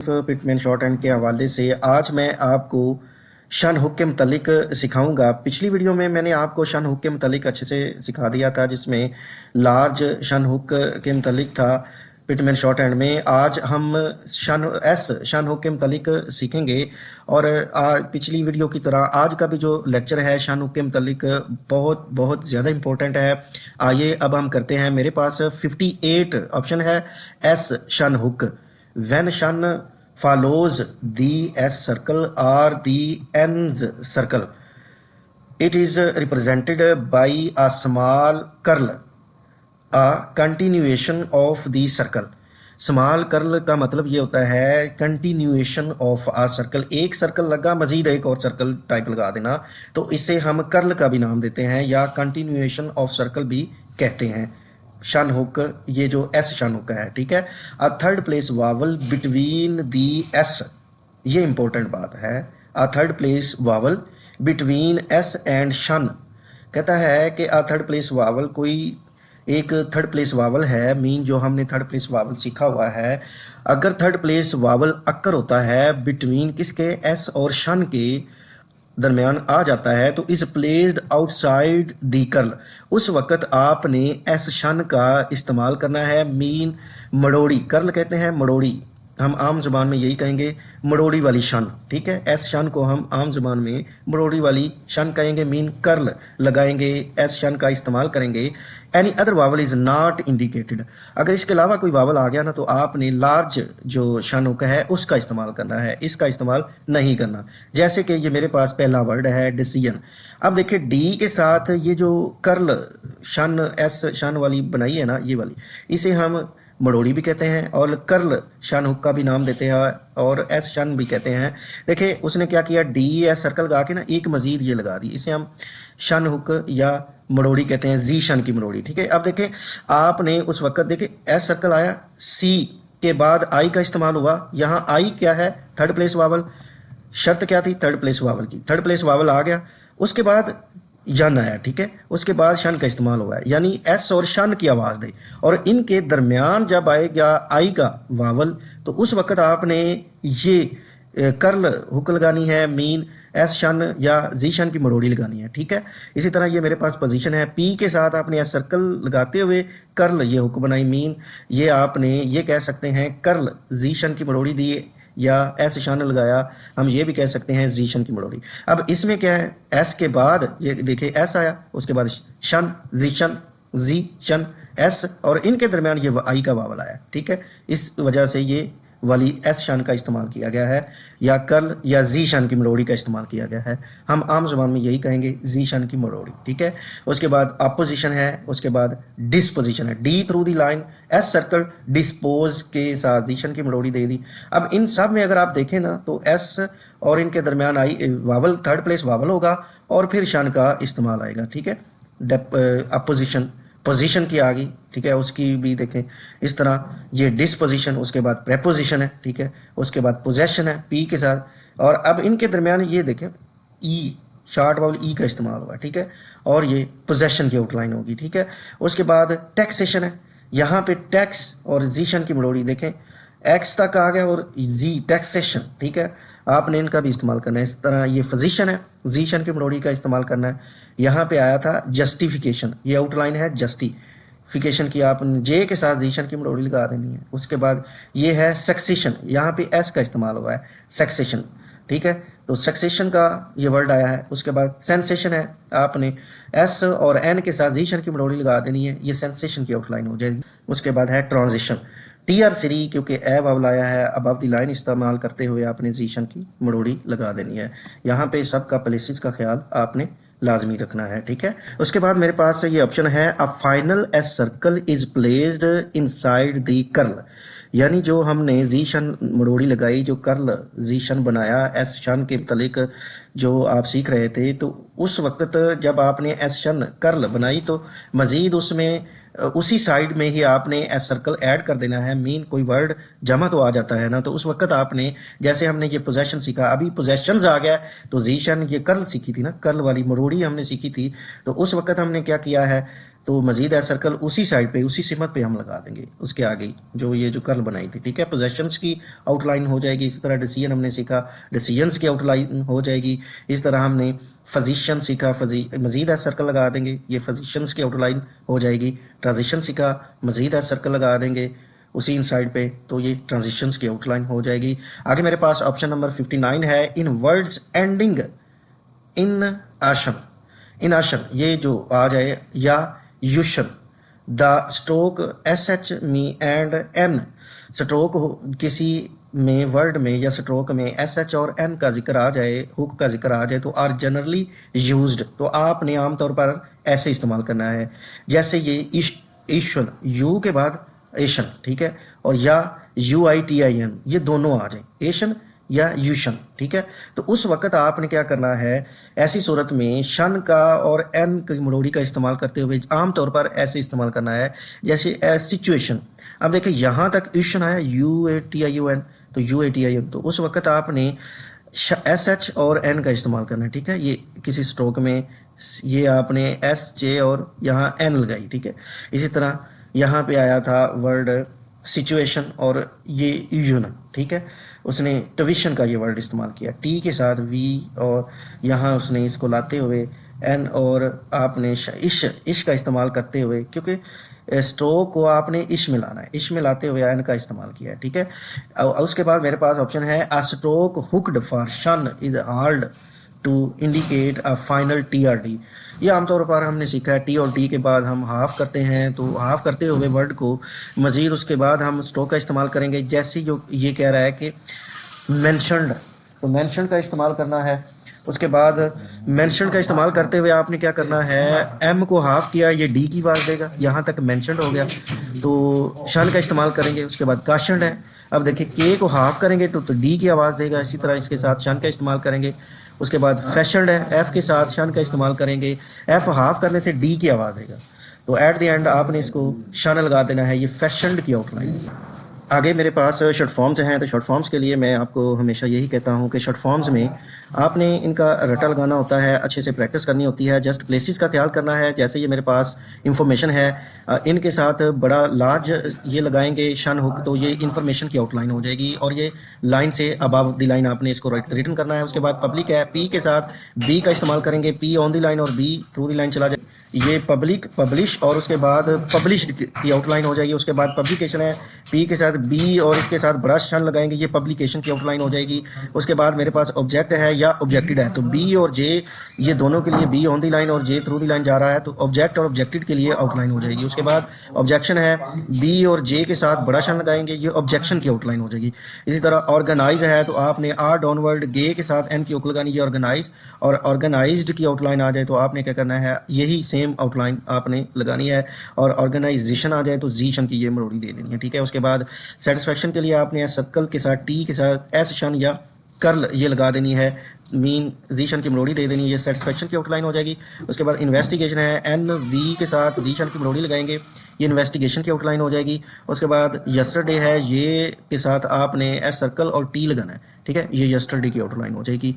Pitman short hand के हवाले से आज मैं आपको शन हुक के मुतलिक सिखाऊंगा। पिछली वीडियो में मैंने आपको शन हुक के मुतलिक अच्छे से सिखा दिया था, जिसमें लार्ज शन हुक के मुतलिक था पिटमैन शॉर्ट हैंड में। आज हम शन हुक के मुतलिक सीखेंगे और पिछली वीडियो की तरह आज का भी जो लेक्चर है शन हुक के मुतलिक बहुत बहुत ज़्यादा इंपॉर्टेंट है। आइए अब हम करते हैं। मेरे पास 58 ऑप्शन है एस शन hook. When Shan follows the S circle or the N's circle, it is represented by a small curl, a continuation of the circle. Small curl का मतलब ये होता है कंटिन्यूएशन ऑफ आ सर्कल। एक circle लगा, मजीद एक और सर्कल टाइप लगा देना, तो इसे हम कर्ल का भी नाम देते हैं या कंटिन्यूएशन ऑफ सर्कल भी कहते हैं। शन हुक, ये जो एस शन हुक है, ठीक है। A third place vowel between the S, ये इंपॉर्टेंट बात है। A third place vowel between S and शन, कहता है कि अ थर्ड प्लेस वावल, कोई एक थर्ड प्लेस वावल है, मीन जो हमने थर्ड प्लेस वावल सीखा हुआ है। अगर थर्ड प्लेस वावल अक्कर होता है बिटवीन किसके, एस और शन के दरमियान आ जाता है, तो is placed outside the curl, उस वक्त आपने एस शन का इस्तेमाल करना है। मीन मड़ोड़ी, कर्ल कहते हैं मड़ोड़ी, हम आम जुबान में यही कहेंगे मड़ोड़ी वाली शन, ठीक है। एस शन को हम आम जुबान में मड़ोड़ी वाली शन कहेंगे, मीन कर्ल लगाएंगे, एस शन का इस्तेमाल करेंगे। Any other vowel is not indicated, अगर इसके अलावा कोई वावल आ गया ना, तो आपने लार्ज जो शन हुक है उसका इस्तेमाल करना है, इसका इस्तेमाल नहीं करना। जैसे कि ये मेरे पास पहला वर्ड है डिसीजन। अब देखिए डी के साथ ये जो कर्ल शन एस शन वाली बनाई है ना, ये वाली, इसे हम मड़ोड़ी भी कहते हैं और कर्ल शन हुक का भी नाम देते हैं और एस शन भी कहते हैं। देखिए उसने क्या किया, डी एस सर्कल लगा के ना एक मजीद ये लगा दी, इसे हम शन हुक या मड़ोड़ी कहते हैं, जी शन की मड़ोड़ी, ठीक है। अब देखिए आपने उस वक्त देखिए एस सर्कल आया, सी के बाद आई का इस्तेमाल हुआ। यहाँ आई क्या है, थर्ड प्लेस वावल। शर्त क्या थी, थर्ड प्लेस वावल की, थर्ड प्लेस वावल आ गया, उसके बाद यन आया, ठीक है, उसके बाद शन का इस्तेमाल हुआ है, यानी एस और शन की आवाज़ दे, और इनके दरमियान जब आएगा आई का वावल, तो उस वक्त आपने ये कर्ल हुक लगानी है, मीन एस शन या जी शन की मड़ोड़ी लगानी है, ठीक है। इसी तरह ये मेरे पास पोजीशन है, पी के साथ आपने एस सर्कल लगाते हुए कर्ल ये हुक बनाई, मीन ये आपने ये कह सकते हैं कर्ल जी शन की मड़ोड़ी दी या एस शन लगाया, हम ये भी कह सकते हैं जी शन की मड़ोड़ी। अब इसमें क्या है, एस के बाद ये देखिए एस आया, उसके बाद शन, जी शन एस, और इनके दरमियान ये आई का वावल आया, ठीक है। इस वजह से ये वाली एस शन का इस्तेमाल किया गया है या कर्ल या जी शन की मड़ोड़ी का इस्तेमाल किया गया है। हम आम जुबान में यही कहेंगे जी शन की मड़ोड़ी, ठीक है। उसके बाद अपोजिशन है, उसके बाद डिस्पोजिशन है, D through the line S circle dispose के साथ जी शन की मड़ोड़ी दे दी। अब इन सब में अगर आप देखें ना, तो एस और इनके दरमियान आई वावल, थर्ड प्लेस वावल होगा और फिर शन का इस्तेमाल आएगा, ठीक है। अपोजिशन, पोजीशन की आ गई, ठीक है, उसकी भी देखें इस तरह, ये डिस्पोजिशन, उसके बाद प्रेपोजिशन है, ठीक है, उसके बाद पोजेशन है पी के साथ, और अब इनके दरमियान ये देखें ई, शॉर्ट वावल ई का इस्तेमाल हुआ, ठीक है, और ये पोजेशन की आउटलाइन होगी, ठीक है। उसके बाद टैक्सेशन है, यहाँ पे टैक्स और जीशन की मड़ोड़ी देखें, एक्स तक आ गया और जी टैक्सेशन, ठीक है, आपने इनका भी इस्तेमाल करना है। इस तरह ये फिजिशन है, जीशन की मड़ोड़ी का इस्तेमाल करना है। यहाँ पे आया था जस्टिफिकेशन, ये आउटलाइन है जस्टिफिकेशन की, आपने जे के साथ जीशन की मड़ोड़ी लगा देनी है। उसके बाद ये है सक्सेशन, यहाँ पे एस का इस्तेमाल हुआ है, सक्सेशन, ठीक है, तो सक्सेशन का ये वर्ड आया है। उसके बाद सेंसेशन है, आपने एस और एन के साथ जीशन की मड़ोड़ी लगा देनी है, ये सेंसेशन की आउटलाइन हो जाएगी। उसके बाद है ट्रांजिशन, टी आर सीरी, क्योंकि ए वावल आया है, अब दी लाइन इस्तेमाल करते हुए आपने जीशन की मड़ोड़ी लगा देनी है। यहाँ पे सब का प्लेसेस का ख्याल आपने लाजमी रखना है, ठीक है। उसके बाद मेरे पास ये ऑप्शन है, a final S circle is placed inside the curl, यानी जो हमने जी शन मड़ोड़ी लगाई, जो कर्ल जी शन बनाया एस शन के मुतलिक जो आप सीख रहे थे, तो उस वक्त जब आपने एस शन कर्ल बनाई, तो मज़ीद उसमें उसी साइड में ही आपने एस सर्कल ऐड कर देना है। मीन कोई वर्ड जमा तो आ जाता है ना, तो उस वक्त आपने, जैसे हमने ये पोजेशन सीखा, अभी पोजेशंस आ गया, तो जीशन ये कर्ल सीखी थी ना, कर्ल वाली मड़ोड़ी हमने सीखी थी, तो उस वक्त हमने क्या किया है, तो मजीद है सर्कल उसी साइड पे, उसी सिमत पे हम लगा देंगे उसके आगे जो ये जो कर्ल बनाई थी, ठीक है। पोजेशंस की आउटलाइन हो जाएगी। इसी तरह डिसीजन हमने सीखा, डिसीजंस की आउटलाइन हो जाएगी। इस तरह हमने फजीशन सीखा, मजीद है सर्कल लगा देंगे, ये फजीशंस की आउटलाइन हो जाएगी। ट्रांजिशन सीखा, मजीद है सर्कल लगा देंगे उसी इन साइड पे, तो ये ट्रांजिशंस की आउटलाइन हो जाएगी। आगे मेरे पास ऑप्शन नंबर 59 है, इन वर्ड्स एंडिंग इन आशन। इन आशन ये जो आ जाए, या यूशन, the stroke S H me and N, stroke किसी में वर्ड में या स्ट्रोक में एस एच और एन का जिक्र आ जाए, हुक का जिक्र आ जाए, तो आर जनरली यूज्ड, तो आपने आमतौर पर ऐसे इस्तेमाल करना है। जैसे ये ईशन, यू के बाद एशन, ठीक है, और या U I T I N, ये दोनों आ जाए, एशन या यूशन, ठीक है। तो उस वक्त आपने क्या करना है, ऐसी सूरत में शन का और एन की मुड़ोड़ी का इस्तेमाल करते हुए आमतौर पर ऐसे इस्तेमाल करना है जैसे सिचुएशन। अब देखिए यहाँ तक यूशन आया, U A T I U N, तो U A T I N, तो उस वक्त आपने एस एच और एन का इस्तेमाल करना है, ठीक है। ये किसी स्ट्रोक में ये आपने एस जे और यहाँ एन लगाई, ठीक है। इसी तरह यहाँ पे आया था वर्ड सिचुएशन और ये यून, ठीक है, उसने ट्विशन का ये वर्ड इस्तेमाल किया, टी के साथ वी, और यहाँ उसने इसको लाते हुए एन, और आपने इश का इस्तेमाल करते हुए, क्योंकि स्ट्रोक को आपने इश में लाना है, इश में लाते हुए एन का इस्तेमाल किया है, ठीक है। उसके बाद मेरे पास ऑप्शन है, a stroke hooked for shun is hard to indicate a final T R D. ये आमतौर पर हमने सीखा है, टी और डी के बाद हम हाफ करते हैं, तो हाफ करते हुए वर्ड को मज़ीद उसके बाद हम स्ट्रोक का इस्तेमाल करेंगे। जैसे जो ये कह रहा है कि मेंशनड, तो मेंशन का इस्तेमाल करना है। उसके बाद मेंशन का इस्तेमाल करते हुए आपने क्या करना है, एम को हाफ किया, ये डी की आवाज़ देगा, यहाँ तक मेंशनड हो गया, तो शन का इस्तेमाल करेंगे। उसके बाद काशनड है, अब देखिए के को हाफ करेंगे तो डी की आवाज़ देगा, इसी तरह इसके साथ शन का इस्तेमाल करेंगे। उसके बाद फैशनड है, एफ के साथ शन का इस्तेमाल करेंगे, एफ हाफ करने से डी की आवाज़ देगा, तो एट द एंड आपने इसको शन लगा देना है। ये फैशनड की आउटलाइन। आगे मेरे पास शॉर्ट फॉर्म्स हैं, तो शॉर्ट फॉर्म्स के लिए मैं आपको हमेशा यही कहता हूँ कि शॉर्ट फॉर्म्स में आपने इनका रटा लगाना होता है, अच्छे से प्रैक्टिस करनी होती है, जस्ट प्लेसेस का ख्याल करना है। जैसे ये मेरे पास इंफॉर्मेशन है, इनके साथ बड़ा लार्ज ये लगाएंगे शन हुक, तो ये इंफॉर्मेशन की आउटलाइन हो जाएगी, और ये लाइन से अबव द लाइन आपने इसको रिटर्न करना है। उसके बाद पब्लिक है, पी के साथ बी का इस्तेमाल करेंगे, पी ऑन द लाइन और बी थ्रू द लाइन चला जाए, ये पब्लिक पब्लिश, और उसके बाद पब्लिश्ड की आउटलाइन हो जाएगी। उसके बाद पब्लिकेशन है, पी के साथ बी और इसके साथ बड़ा शन लगाएंगे, ये पब्लिकेशन की आउटलाइन हो जाएगी। उसके बाद मेरे पास ऑब्जेक्ट है या ऑब्जेक्टेड है, तो बी और जे ये दोनों के लिए बी ऑन दी लाइन और जे थ्रू दी लाइन जा रहा है, तो ऑब्जेक्ट और ऑब्जेक्टेड के लिए आउटलाइन हो जाएगी। उसके बाद ऑब्जेक्शन है, बी और जे के साथ बड़ा शन लगाएंगे, ये ऑब्जेक्शन की आउटलाइन हो जाएगी। इसी तरह ऑर्गेनाइज है, तो आपने आर डाउनवर्ड गे के साथ एन की हुक लगानी, ये ऑर्गेनाइज, और ऑर्गेनाइज्ड की आउटलाइन आ जाए तो आपने क्या करना है, यही सेम आउटलाइन आपने लगानी है, और ऑर्गेनाइजेशन आ जाए तो जीशन की ये मरोड़ी दे देनी है, ठीक है। उसके बाद सेटिस्फेक्शन के लिए आपने सर्कल के साथ टी के साथ एस शन या कर्ल ये लगा देनी है, मीन जीशन की मरोड़ी दे देनी है, ये सेटिस्फेक्शन की आउटलाइन हो जाएगी। उसके बाद इन्वेस्टिगेशन है, एन वी के साथ जीशन की मरोड़ी लगाएंगे, ये इन्वेस्टिगेशन की आउटलाइन हो जाएगी। उसके बाद यस्टरडे है, ये के साथ आपने एस सर्कल और टी लगाना है, ठीक है, ये यस्टरडे की आउटलाइन हो जाएगी।